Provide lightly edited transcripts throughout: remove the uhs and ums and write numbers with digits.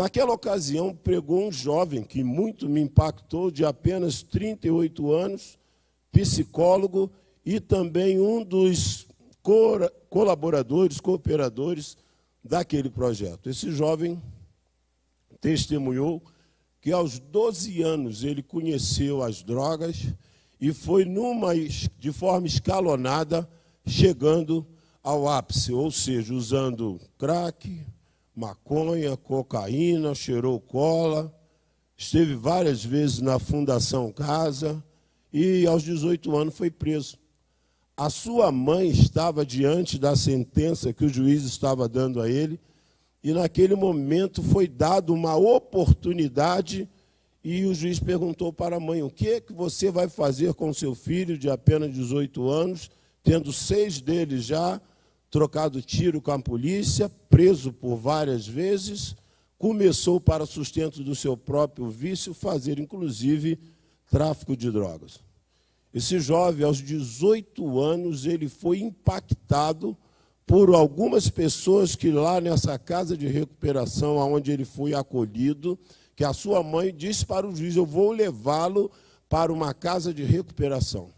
Naquela ocasião, pregou um jovem que muito me impactou, de apenas 38 anos, psicólogo e também um dos colaboradores, cooperadores daquele projeto. Esse jovem testemunhou que aos 12 anos ele conheceu as drogas e foi de forma escalonada, chegando ao ápice, ou seja, usando crack, maconha, cocaína, cheirou cola, esteve várias vezes na Fundação Casa e aos 18 anos foi preso. A sua mãe estava diante da sentença que o juiz estava dando a ele e naquele momento foi dada uma oportunidade e o juiz perguntou para a mãe: o que é que você vai fazer com seu filho de apenas 18 anos, tendo 6 deles já trocado tiro com a polícia, preso por várias vezes, começou para sustento do seu próprio vício fazer, inclusive, tráfico de drogas. Esse jovem, aos 18 anos, ele foi impactado por algumas pessoas que lá nessa casa de recuperação, onde ele foi acolhido, que a sua mãe disse para o juiz: eu vou levá-lo para uma casa de recuperação.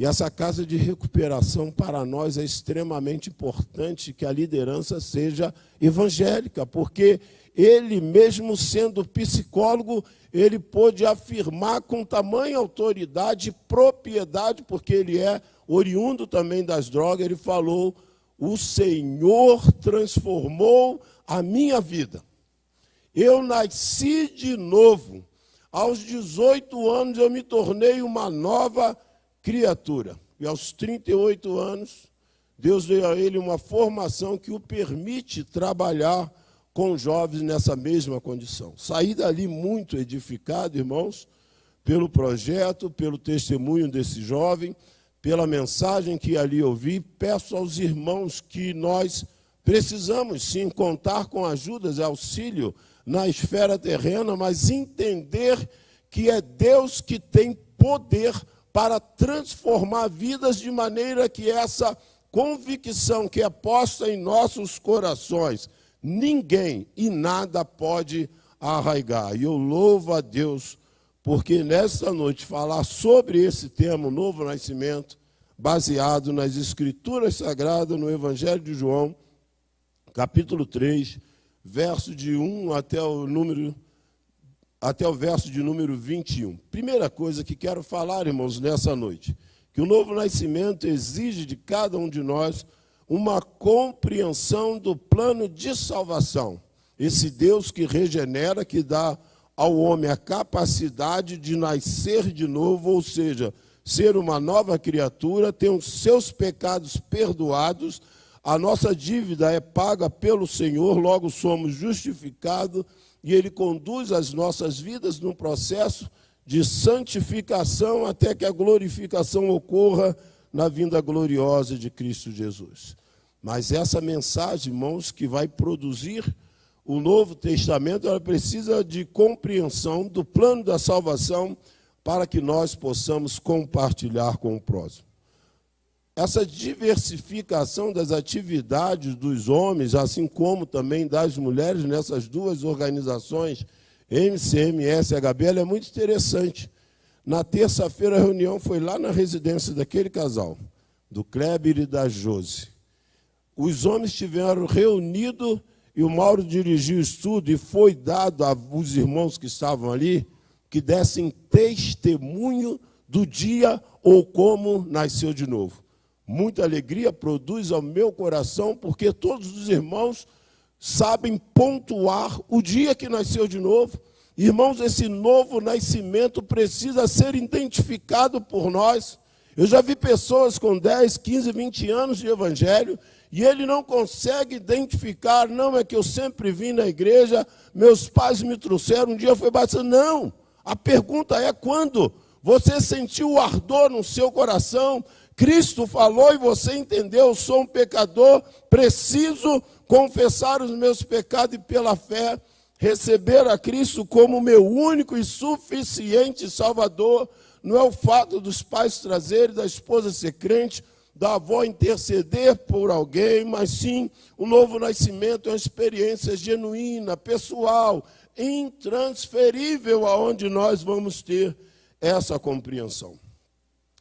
E essa casa de recuperação, para nós, é extremamente importante que a liderança seja evangélica, porque ele, mesmo sendo psicólogo, ele pôde afirmar com tamanha autoridade e propriedade, porque ele é oriundo também das drogas, ele falou: o Senhor transformou a minha vida. Eu nasci de novo. Aos 18 anos eu me tornei uma nova criatura. E aos 38 anos, Deus deu a ele uma formação que o permite trabalhar com jovens nessa mesma condição. Saí dali muito edificado, irmãos, pelo projeto, pelo testemunho desse jovem, pela mensagem que ali ouvi. Peço aos irmãos que nós precisamos, sim, contar com ajudas e auxílio na esfera terrena, mas entender que é Deus que tem poder para transformar vidas, de maneira que essa convicção que é posta em nossos corações, ninguém e nada pode arraigar. E eu louvo a Deus, porque nesta noite falar sobre esse tema, o novo nascimento, baseado nas Escrituras Sagradas, no Evangelho de João, capítulo 3, verso de 1 até o verso de número 21. Primeira coisa que quero falar, irmãos, nessa noite, que o novo nascimento exige de cada um de nós uma compreensão do plano de salvação. Esse Deus que regenera, que dá ao homem a capacidade de nascer de novo, ou seja, ser uma nova criatura, ter os seus pecados perdoados, a nossa dívida é paga pelo Senhor, logo somos justificados, e Ele conduz as nossas vidas num processo de santificação até que a glorificação ocorra na vinda gloriosa de Cristo Jesus. Mas essa mensagem, irmãos, que vai produzir o Novo Testamento, ela precisa de compreensão do plano da salvação para que nós possamos compartilhar com o próximo. Essa diversificação das atividades dos homens, assim como também das mulheres, nessas duas organizações, MCMS e HB, é muito interessante. Na terça-feira, a reunião foi lá na residência daquele casal, do Kleber e da Josi. Os homens estiveram reunidos e o Mauro dirigiu o estudo e foi dado aos irmãos que estavam ali que dessem testemunho do dia ou como nasceu de novo. Muita alegria produz ao meu coração, porque todos os irmãos sabem pontuar o dia que nasceu de novo. Irmãos, esse novo nascimento precisa ser identificado por nós. Eu já vi pessoas com 10, 15, 20 anos de evangelho e ele não consegue identificar. Não, é que eu sempre vim na igreja, meus pais me trouxeram, um dia foi batizado. Não, a pergunta é quando você sentiu o ardor no seu coração, Cristo falou e você entendeu: eu sou um pecador, preciso confessar os meus pecados e pela fé receber a Cristo como meu único e suficiente Salvador. Não é o fato dos pais trazerem, da esposa ser crente, da avó interceder por alguém, mas sim, o novo nascimento é uma experiência genuína, pessoal, intransferível, aonde nós vamos ter essa compreensão.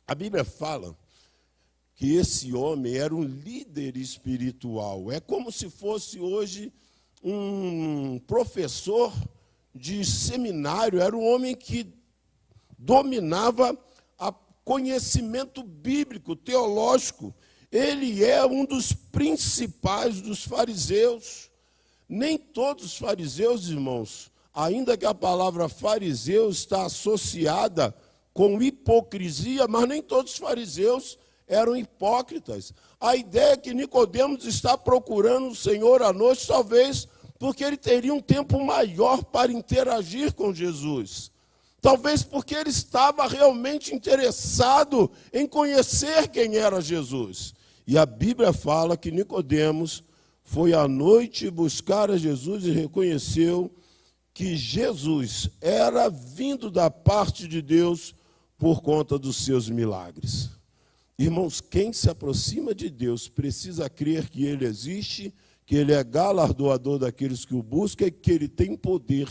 A Bíblia fala que esse homem era um líder espiritual. É como se fosse hoje um professor de seminário, era um homem que dominava o conhecimento bíblico, teológico. Ele é um dos principais dos fariseus. Nem todos os fariseus, irmãos, ainda que a palavra fariseu está associada com hipocrisia, mas nem todos os fariseus eram hipócritas. A ideia é que Nicodemos está procurando o Senhor à noite, talvez porque ele teria um tempo maior para interagir com Jesus. Talvez porque ele estava realmente interessado em conhecer quem era Jesus. E a Bíblia fala que Nicodemos foi à noite buscar a Jesus e reconheceu que Jesus era vindo da parte de Deus por conta dos seus milagres. Irmãos, quem se aproxima de Deus precisa crer que Ele existe, que Ele é galardoador daqueles que o buscam e que Ele tem poder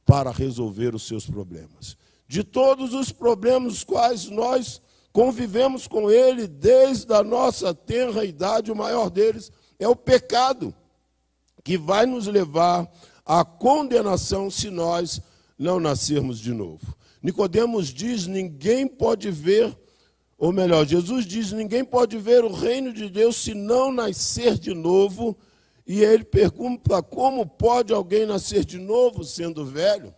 para resolver os seus problemas. De todos os problemas quais nós convivemos com Ele desde a nossa tenra idade, o maior deles é o pecado, que vai nos levar à condenação se nós não nascermos de novo. Nicodemos diz, ninguém pode ver, ou melhor, Jesus diz, ninguém pode ver o reino de Deus se não nascer de novo. E ele pergunta, como pode alguém nascer de novo sendo velho?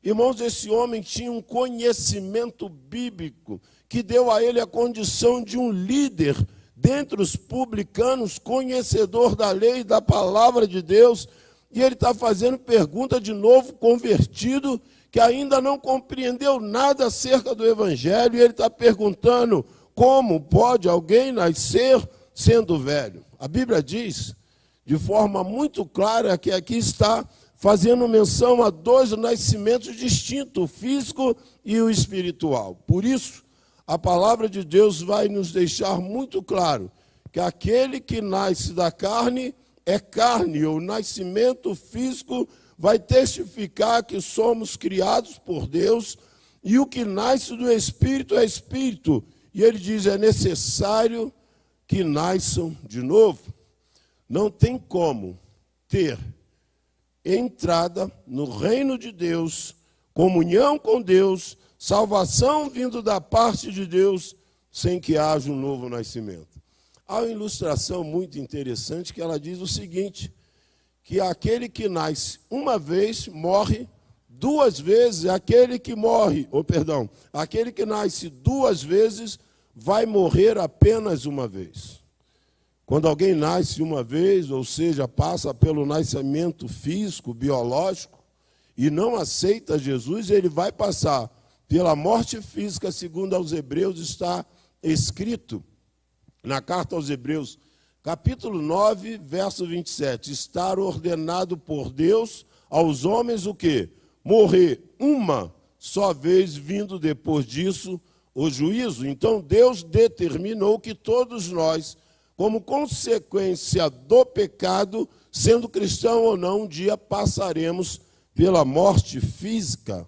Irmãos, esse homem tinha um conhecimento bíblico que deu a ele a condição de um líder dentre os publicanos, conhecedor da lei e da palavra de Deus. E ele está fazendo pergunta de novo, convertido, que ainda não compreendeu nada acerca do Evangelho, e ele está perguntando, como pode alguém nascer sendo velho? A Bíblia diz, de forma muito clara, que aqui está fazendo menção a dois nascimentos distintos, o físico e o espiritual. Por isso, a palavra de Deus vai nos deixar muito claro que aquele que nasce da carne é carne, o nascimento físico vai testificar que somos criados por Deus, e o que nasce do Espírito é Espírito. E ele diz, é necessário que nasçam de novo. Não tem como ter entrada no reino de Deus, comunhão com Deus, salvação vindo da parte de Deus, sem que haja um novo nascimento. Há uma ilustração muito interessante que ela diz o seguinte, que aquele que nasce uma vez morre duas vezes, aquele que nasce duas vezes vai morrer apenas uma vez. Quando alguém nasce uma vez, ou seja, passa pelo nascimento físico, biológico, e não aceita Jesus, ele vai passar pela morte física, segundo aos Hebreus está escrito na carta aos Hebreus, capítulo 9, verso 27, estar ordenado por Deus aos homens o quê? Morrer uma só vez, vindo depois disso o juízo. Então Deus determinou que todos nós, como consequência do pecado, sendo cristão ou não, um dia passaremos pela morte física.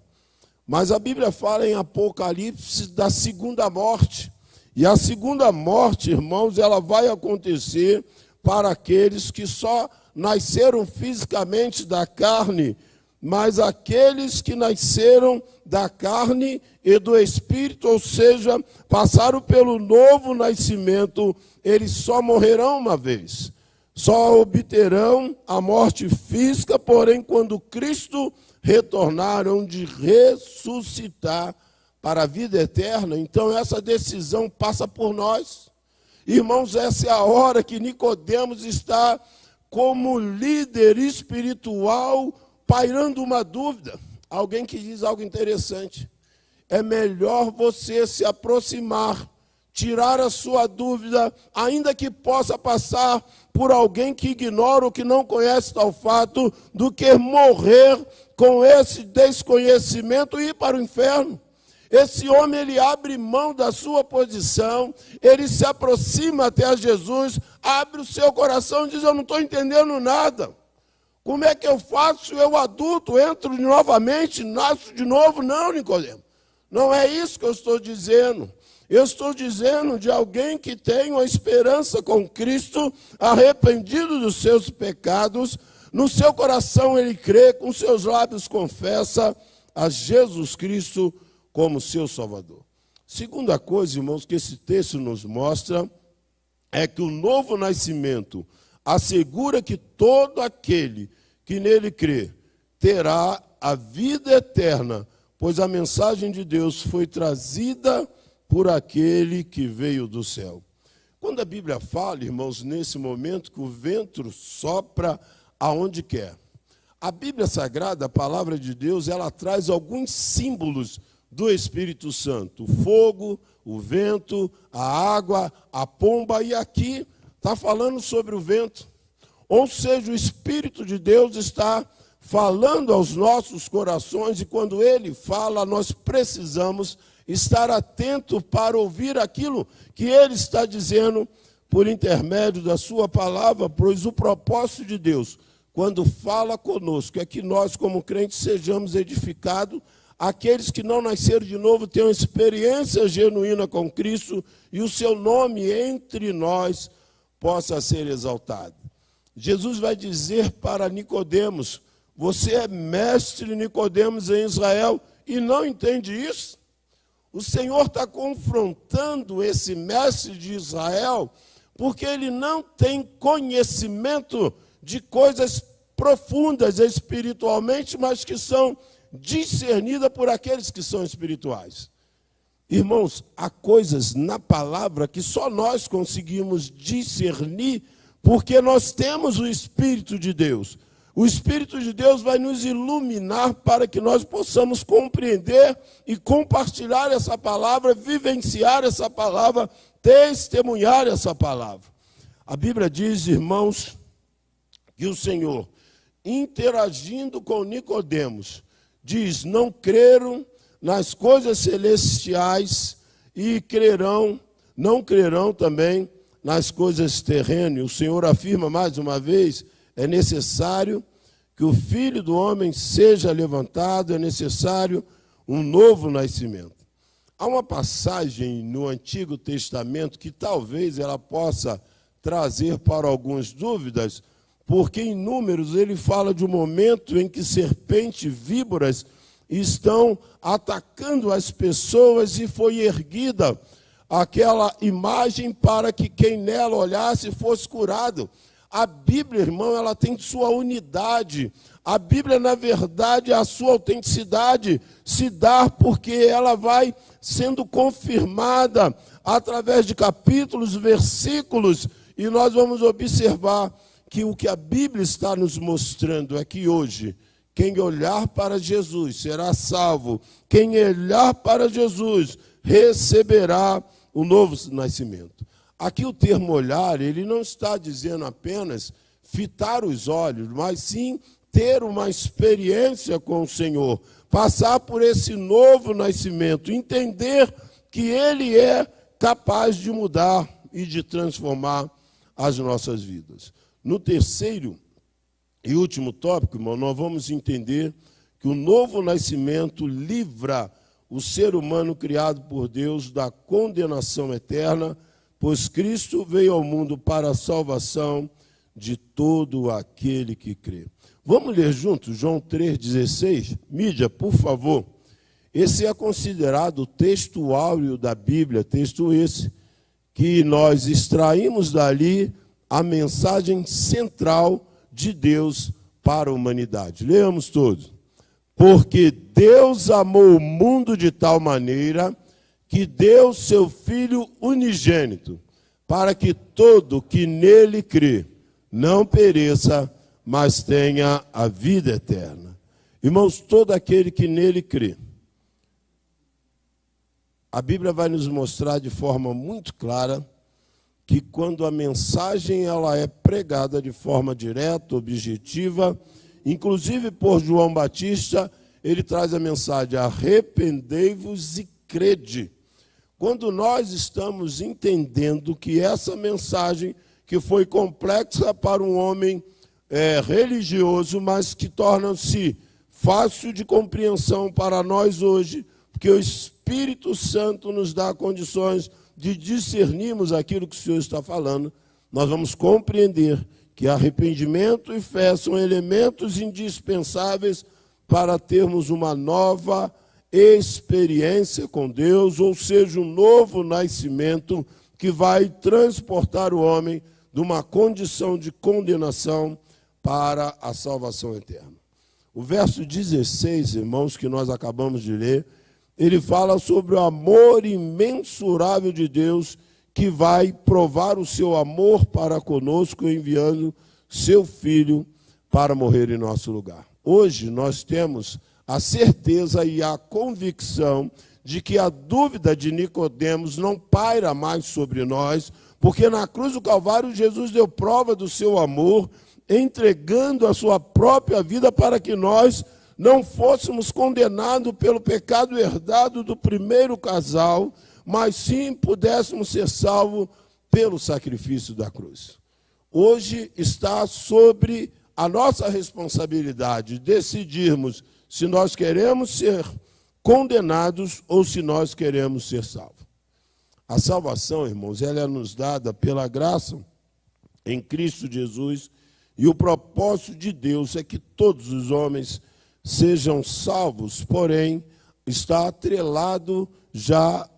Mas a Bíblia fala em Apocalipse da segunda morte. E a segunda morte, irmãos, ela vai acontecer para aqueles que só nasceram fisicamente da carne, mas aqueles que nasceram da carne e do Espírito, ou seja, passaram pelo novo nascimento, eles só morrerão uma vez. Só obterão a morte física, porém, quando Cristo retornar, hão de ressuscitar para a vida eterna. Então essa decisão passa por nós. Irmãos, essa é a hora que Nicodemos está como líder espiritual, pairando uma dúvida. Alguém que diz algo interessante. É melhor você se aproximar, tirar a sua dúvida, ainda que possa passar por alguém que ignora ou que não conhece tal fato, do que morrer com esse desconhecimento e ir para o inferno. Esse homem, ele abre mão da sua posição, ele se aproxima até Jesus, abre o seu coração e diz: eu não estou entendendo nada. Como é que eu faço? Eu adulto, entro novamente, nasço de novo? Não, Nicodemo. Não é isso que eu estou dizendo. Eu estou dizendo de alguém que tem uma esperança com Cristo, arrependido dos seus pecados, no seu coração ele crê, com seus lábios confessa a Jesus Cristo como seu Salvador. Segunda coisa, irmãos, que esse texto nos mostra é que o novo nascimento assegura que todo aquele que nele crê terá a vida eterna, pois a mensagem de Deus foi trazida por aquele que veio do céu. Quando a Bíblia fala, irmãos, nesse momento que o vento sopra aonde quer, a Bíblia Sagrada, a palavra de Deus, ela traz alguns símbolos do Espírito Santo: o fogo, o vento, a água, a pomba, e aqui está falando sobre o vento. Ou seja, o Espírito de Deus está falando aos nossos corações, e quando ele fala, nós precisamos estar atento para ouvir aquilo que ele está dizendo por intermédio da sua palavra, pois o propósito de Deus, quando fala conosco, é que nós, como crentes, sejamos edificados. Aqueles que não nasceram de novo tenham uma experiência genuína com Cristo e o seu nome entre nós possa ser exaltado. Jesus vai dizer para Nicodemos: você é mestre, Nicodemos, em Israel, e não entende isso? O Senhor está confrontando esse mestre de Israel, porque ele não tem conhecimento de coisas profundas espiritualmente, mas que são discernidas por aqueles que são espirituais. Irmãos, há coisas na palavra que só nós conseguimos discernir, porque nós temos o Espírito de Deus. O Espírito de Deus vai nos iluminar para que nós possamos compreender e compartilhar essa palavra, vivenciar essa palavra, testemunhar essa palavra. A Bíblia diz, irmãos, que o Senhor, interagindo com Nicodemos, diz: não creram nas coisas celestiais e não crerão também nas coisas terrenas. O Senhor afirma mais uma vez: é necessário que o Filho do Homem seja levantado, é necessário um novo nascimento. Há uma passagem no Antigo Testamento que talvez ela possa trazer para alguns dúvidas, porque em Números ele fala de um momento em que serpentes e víboras estão atacando as pessoas e foi erguida aquela imagem para que quem nela olhasse fosse curado. A Bíblia, irmão, ela tem sua unidade. A Bíblia, na verdade, a sua autenticidade se dá porque ela vai sendo confirmada através de capítulos, versículos, e nós vamos observar que o que a Bíblia está nos mostrando é que hoje, quem olhar para Jesus será salvo. Quem olhar para Jesus receberá o novo nascimento. Aqui o termo olhar, ele não está dizendo apenas fitar os olhos, mas sim ter uma experiência com o Senhor, passar por esse novo nascimento, entender que Ele é capaz de mudar e de transformar as nossas vidas. No terceiro e último tópico, irmão, nós vamos entender que o novo nascimento livra o ser humano criado por Deus da condenação eterna, pois Cristo veio ao mundo para a salvação de todo aquele que crê. Vamos ler juntos João 3,16? Mídia, por favor. Esse é considerado o texto áureo da Bíblia, texto esse que nós extraímos dali a mensagem central de Deus para a humanidade. Leamos todos. Porque Deus amou o mundo de tal maneira que deu seu Filho unigênito, para que todo que nele crê não pereça, mas tenha a vida eterna. Irmãos, todo aquele que nele crê, a Bíblia vai nos mostrar de forma muito clara que quando a mensagem ela é pregada de forma direta, objetiva, inclusive por João Batista, ele traz a mensagem: arrependei-vos e crede. Quando nós estamos entendendo que essa mensagem, que foi complexa para um homem religioso, mas que torna-se fácil de compreensão para nós hoje, porque o Espírito Santo nos dá condições de discernirmos aquilo que o Senhor está falando, nós vamos compreender que arrependimento e fé são elementos indispensáveis para termos uma nova experiência com Deus, ou seja, um novo nascimento que vai transportar o homem de uma condição de condenação para a salvação eterna. O verso 16, irmãos, que nós acabamos de ler, ele fala sobre o amor imensurável de Deus, que vai provar o seu amor para conosco, enviando seu Filho para morrer em nosso lugar. Hoje nós temos a certeza e a convicção de que a dúvida de Nicodemos não paira mais sobre nós, porque na cruz do Calvário Jesus deu prova do seu amor, entregando a sua própria vida para que nós não fôssemos condenados pelo pecado herdado do primeiro casal, mas sim pudéssemos ser salvos pelo sacrifício da cruz. Hoje está sobre a nossa responsabilidade decidirmos se nós queremos ser condenados ou se nós queremos ser salvos. A salvação, irmãos, ela é nos dada pela graça em Cristo Jesus, e o propósito de Deus é que todos os homens sejam salvos, porém, está atrelado já,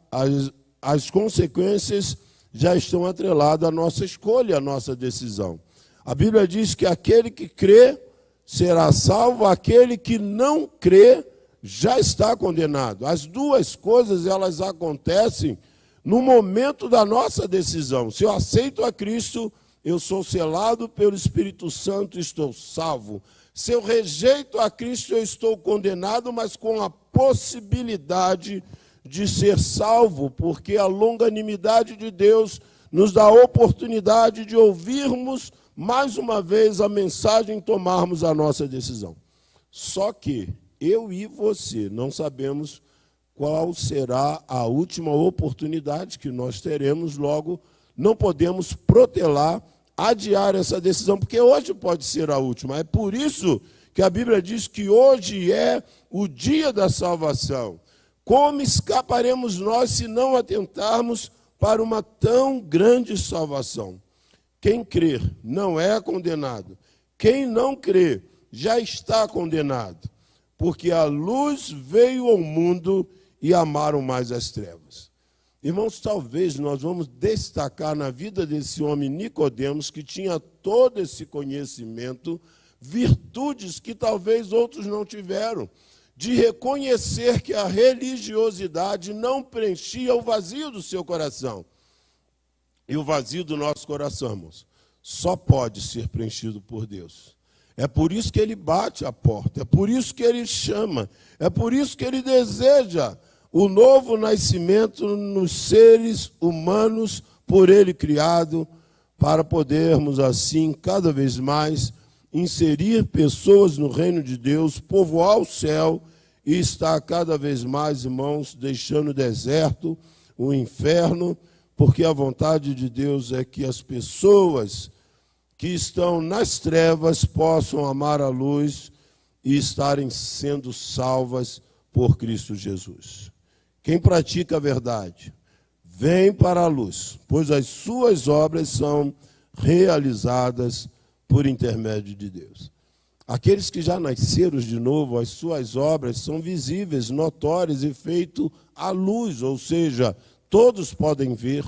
as consequências já estão atreladas à nossa escolha, à nossa decisão. A Bíblia diz que aquele que crê será salvo, aquele que não crê já está condenado. As duas coisas, elas acontecem no momento da nossa decisão. Se eu aceito a Cristo, eu sou selado pelo Espírito Santo e estou salvo. Se eu rejeito a Cristo, eu estou condenado, mas com a possibilidade de ser salvo, porque a longanimidade de Deus nos dá a oportunidade de ouvirmos mais uma vez a mensagem e tomarmos a nossa decisão. Só que eu e você não sabemos qual será a última oportunidade que nós teremos, logo não podemos protelar, adiar essa decisão, porque hoje pode ser a última. É por isso que a Bíblia diz que hoje é o dia da salvação. Como escaparemos nós se não atentarmos para uma tão grande salvação? Quem crer não é condenado. Quem não crê já está condenado, porque a luz veio ao mundo e amaram mais as trevas. Irmãos, talvez nós vamos destacar na vida desse homem Nicodemos, que tinha todo esse conhecimento, virtudes que talvez outros não tiveram, de reconhecer que a religiosidade não preenchia o vazio do seu coração. E o vazio do nosso coração, irmãos, só pode ser preenchido por Deus. É por isso que ele bate a porta, é por isso que ele chama, é por isso que ele deseja o novo nascimento nos seres humanos por ele criado, para podermos assim, cada vez mais, inserir pessoas no reino de Deus, povoar o céu e estar cada vez mais, irmãos, deixando o deserto, o inferno, porque a vontade de Deus é que as pessoas que estão nas trevas possam amar a luz e estarem sendo salvas por Cristo Jesus. Quem pratica a verdade, vem para a luz, pois as suas obras são realizadas por intermédio de Deus. Aqueles que já nasceram de novo, as suas obras são visíveis, notórias e feitas à luz, ou seja, todos podem ver.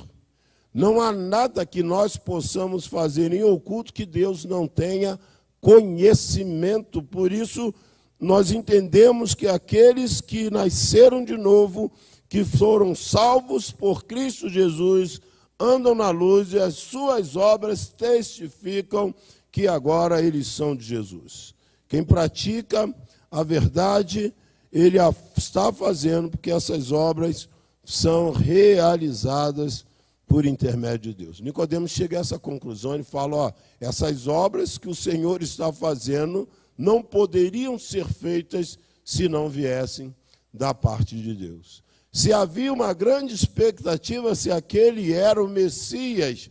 Não há nada que nós possamos fazer em oculto que Deus não tenha conhecimento. Por isso, nós entendemos que aqueles que nasceram de novo, que foram salvos por Cristo Jesus, andam na luz e as suas obras testificam que agora eles são de Jesus. Quem pratica a verdade, ele a está fazendo, porque essas obras são realizadas por intermédio de Deus. Nicodemos chega a essa conclusão, ele fala, essas obras que o Senhor está fazendo não poderiam ser feitas se não viessem da parte de Deus. se havia uma grande expectativa se aquele era o Messias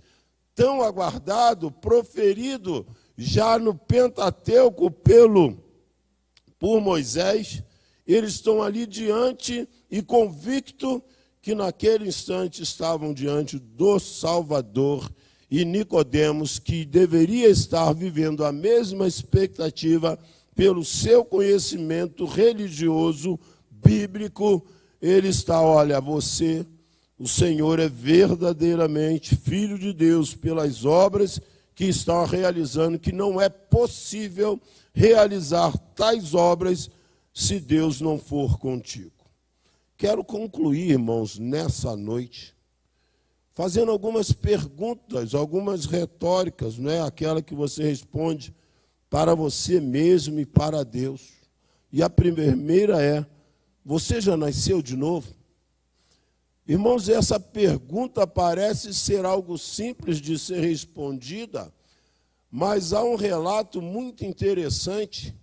tão aguardado, proferido já no Pentateuco por Moisés. Eles estão ali diante e convicto que naquele instante estavam diante do Salvador, e Nicodemos, que deveria estar vivendo a mesma expectativa pelo seu conhecimento religioso, bíblico, ele está, olha, você, o Senhor é verdadeiramente Filho de Deus pelas obras que estão realizando, que não é possível realizar tais obras se Deus não for contigo. Quero concluir, irmãos, nessa noite, fazendo algumas perguntas, algumas retóricas, não é aquela que você responde para você mesmo e para Deus. E a primeira é: você já nasceu de novo? Irmãos, essa pergunta parece ser algo simples de ser respondida, mas há um relato muito interessante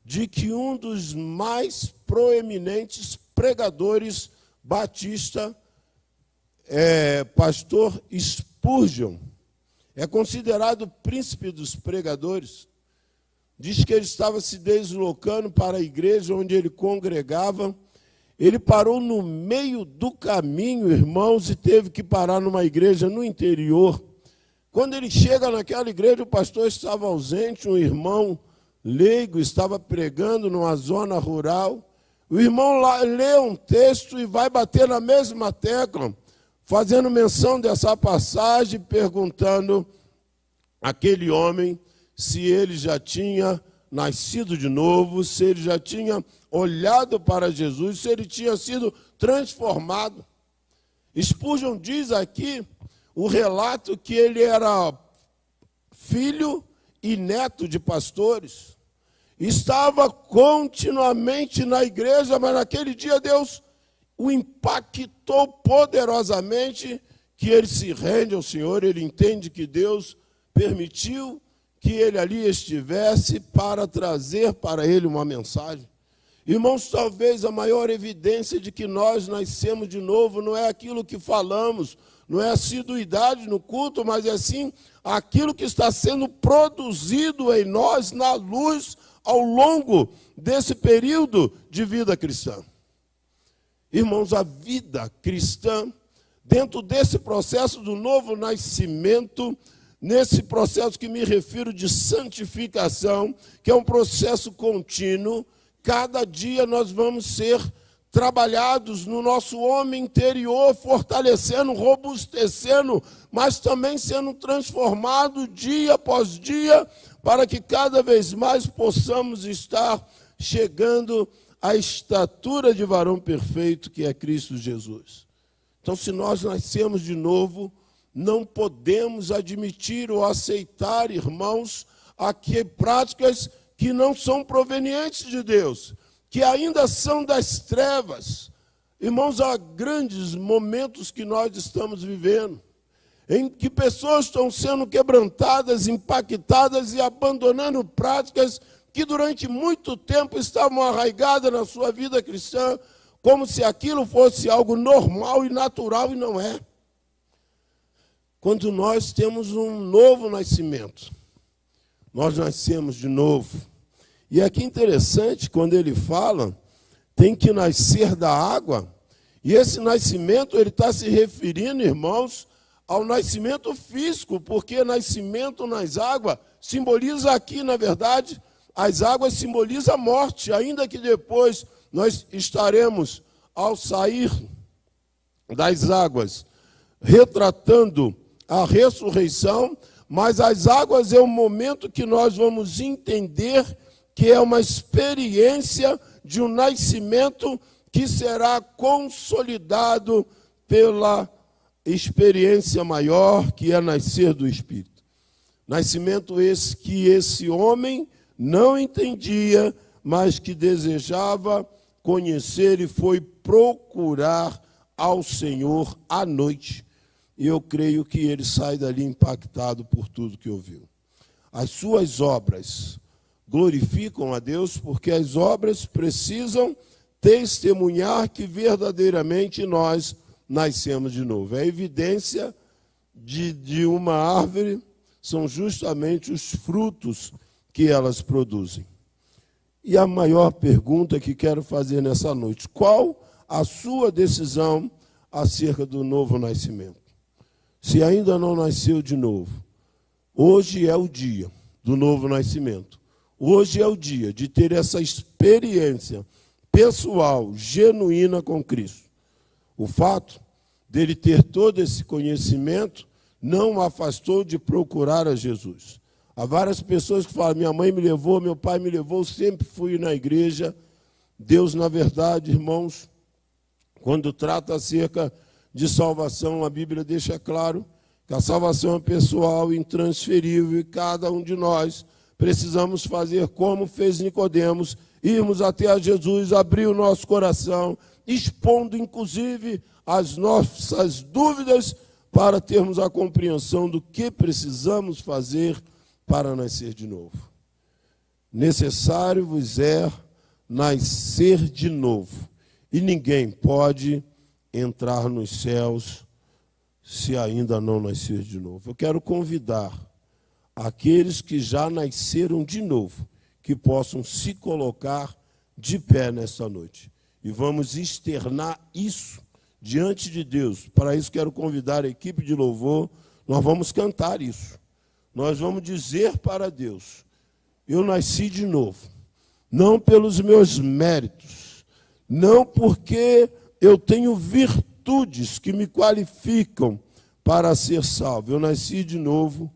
de que um dos mais proeminentes pregadores batista, pastor Spurgeon, é considerado o príncipe dos pregadores. Diz que ele estava se deslocando para a igreja onde ele congregava. Ele parou no meio do caminho, irmãos, e teve que parar numa igreja no interior. Quando ele chega naquela igreja, o pastor estava ausente, um irmão leigo estava pregando numa zona rural. O irmão lá lê um texto e vai bater na mesma tecla, fazendo menção dessa passagem, perguntando àquele homem se ele já tinha nascido de novo, se ele já tinha olhado para Jesus, se ele tinha sido transformado. Spurgeon diz aqui o relato que ele era filho e neto de pastores. Estava continuamente na igreja, mas naquele dia Deus o impactou poderosamente, que ele se rende ao Senhor, ele entende que Deus permitiu que ele ali estivesse para trazer para ele uma mensagem. Irmãos, talvez a maior evidência de que nós nascemos de novo não é aquilo que falamos, não é a assiduidade no culto, mas é sim aquilo que está sendo produzido em nós na luz ao longo desse período de vida cristã. Irmãos, a vida cristã, dentro desse processo do novo nascimento, nesse processo que me refiro de santificação, que é um processo contínuo, cada dia nós vamos ser trabalhados no nosso homem interior, fortalecendo, robustecendo, mas também sendo transformado dia após dia, para que cada vez mais possamos estar chegando à estatura de varão perfeito, que é Cristo Jesus. Então, se nós nascemos de novo, não podemos admitir ou aceitar, irmãos, aqui práticas que não são provenientes de Deus, que ainda são das trevas. Irmãos, há grandes momentos que nós estamos vivendo, em que pessoas estão sendo quebrantadas, impactadas e abandonando práticas que durante muito tempo estavam arraigadas na sua vida cristã, como se aquilo fosse algo normal e natural, e não é. Quando nós temos um novo nascimento, nós nascemos de novo. E aqui é interessante, quando ele fala, tem que nascer da água, e esse nascimento, ele está se referindo, irmãos, ao nascimento físico, porque nascimento nas águas simboliza aqui, na verdade, as águas simbolizam a morte, ainda que depois nós estaremos, ao sair das águas, retratando a ressurreição, mas as águas é o momento que nós vamos entender que é uma experiência de um nascimento que será consolidado pela experiência maior, que é nascer do Espírito. Nascimento esse que esse homem não entendia, mas que desejava conhecer e foi procurar ao Senhor à noite. E eu creio que ele sai dali impactado por tudo que ouviu. As suas obras glorificam a Deus, porque as obras precisam testemunhar que verdadeiramente nós nascemos de novo. A evidência de uma árvore são justamente os frutos que elas produzem. E a maior pergunta que quero fazer nessa noite: qual a sua decisão acerca do novo nascimento? Se ainda não nasceu de novo, hoje é o dia do novo nascimento. Hoje é o dia de ter essa experiência pessoal, genuína com Cristo. O fato dele ter todo esse conhecimento não o afastou de procurar a Jesus. Há várias pessoas que falam: minha mãe me levou, meu pai me levou, sempre fui na igreja. Deus, na verdade, irmãos, quando trata acerca de salvação, a Bíblia deixa claro que a salvação é pessoal, intransferível, e cada um de nós precisamos fazer como fez Nicodemos, irmos até a Jesus, abrir o nosso coração, expondo inclusive as nossas dúvidas, para termos a compreensão do que precisamos fazer para nascer de novo. Necessário vos é nascer de novo, e ninguém pode entrar nos céus se ainda não nascer de novo. Eu quero convidar aqueles que já nasceram de novo, que possam se colocar de pé nessa noite. E vamos externar isso diante de Deus. Para isso quero convidar a equipe de louvor. Nós vamos cantar isso. Nós vamos dizer para Deus: eu nasci de novo, não pelos meus méritos, não porque eu tenho virtudes que me qualificam para ser salvo. Eu nasci de novo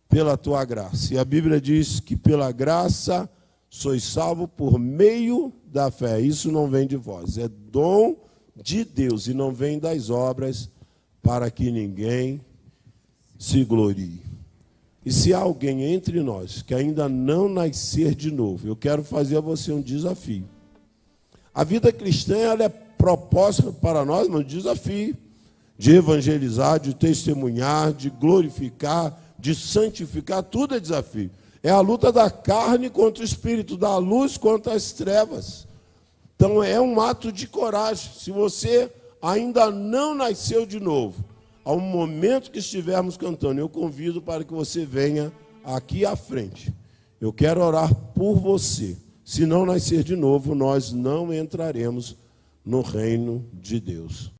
pela tua graça. E a Bíblia diz que pela graça sois salvo por meio da fé. Isso não vem de vós, é dom de Deus e não vem das obras, para que ninguém se glorie. E se há alguém entre nós que ainda não nascer de novo, eu quero fazer a você um desafio. A vida cristã, ela é proposta para nós um desafio de evangelizar, de testemunhar, de glorificar, de santificar. Tudo é desafio. É a luta da carne contra o espírito, da luz contra as trevas. Então é um ato de coragem. Se você ainda não nasceu de novo, ao momento que estivermos cantando, eu convido para que você venha aqui à frente. Eu quero orar por você. Se não nascer de novo, nós não entraremos no reino de Deus.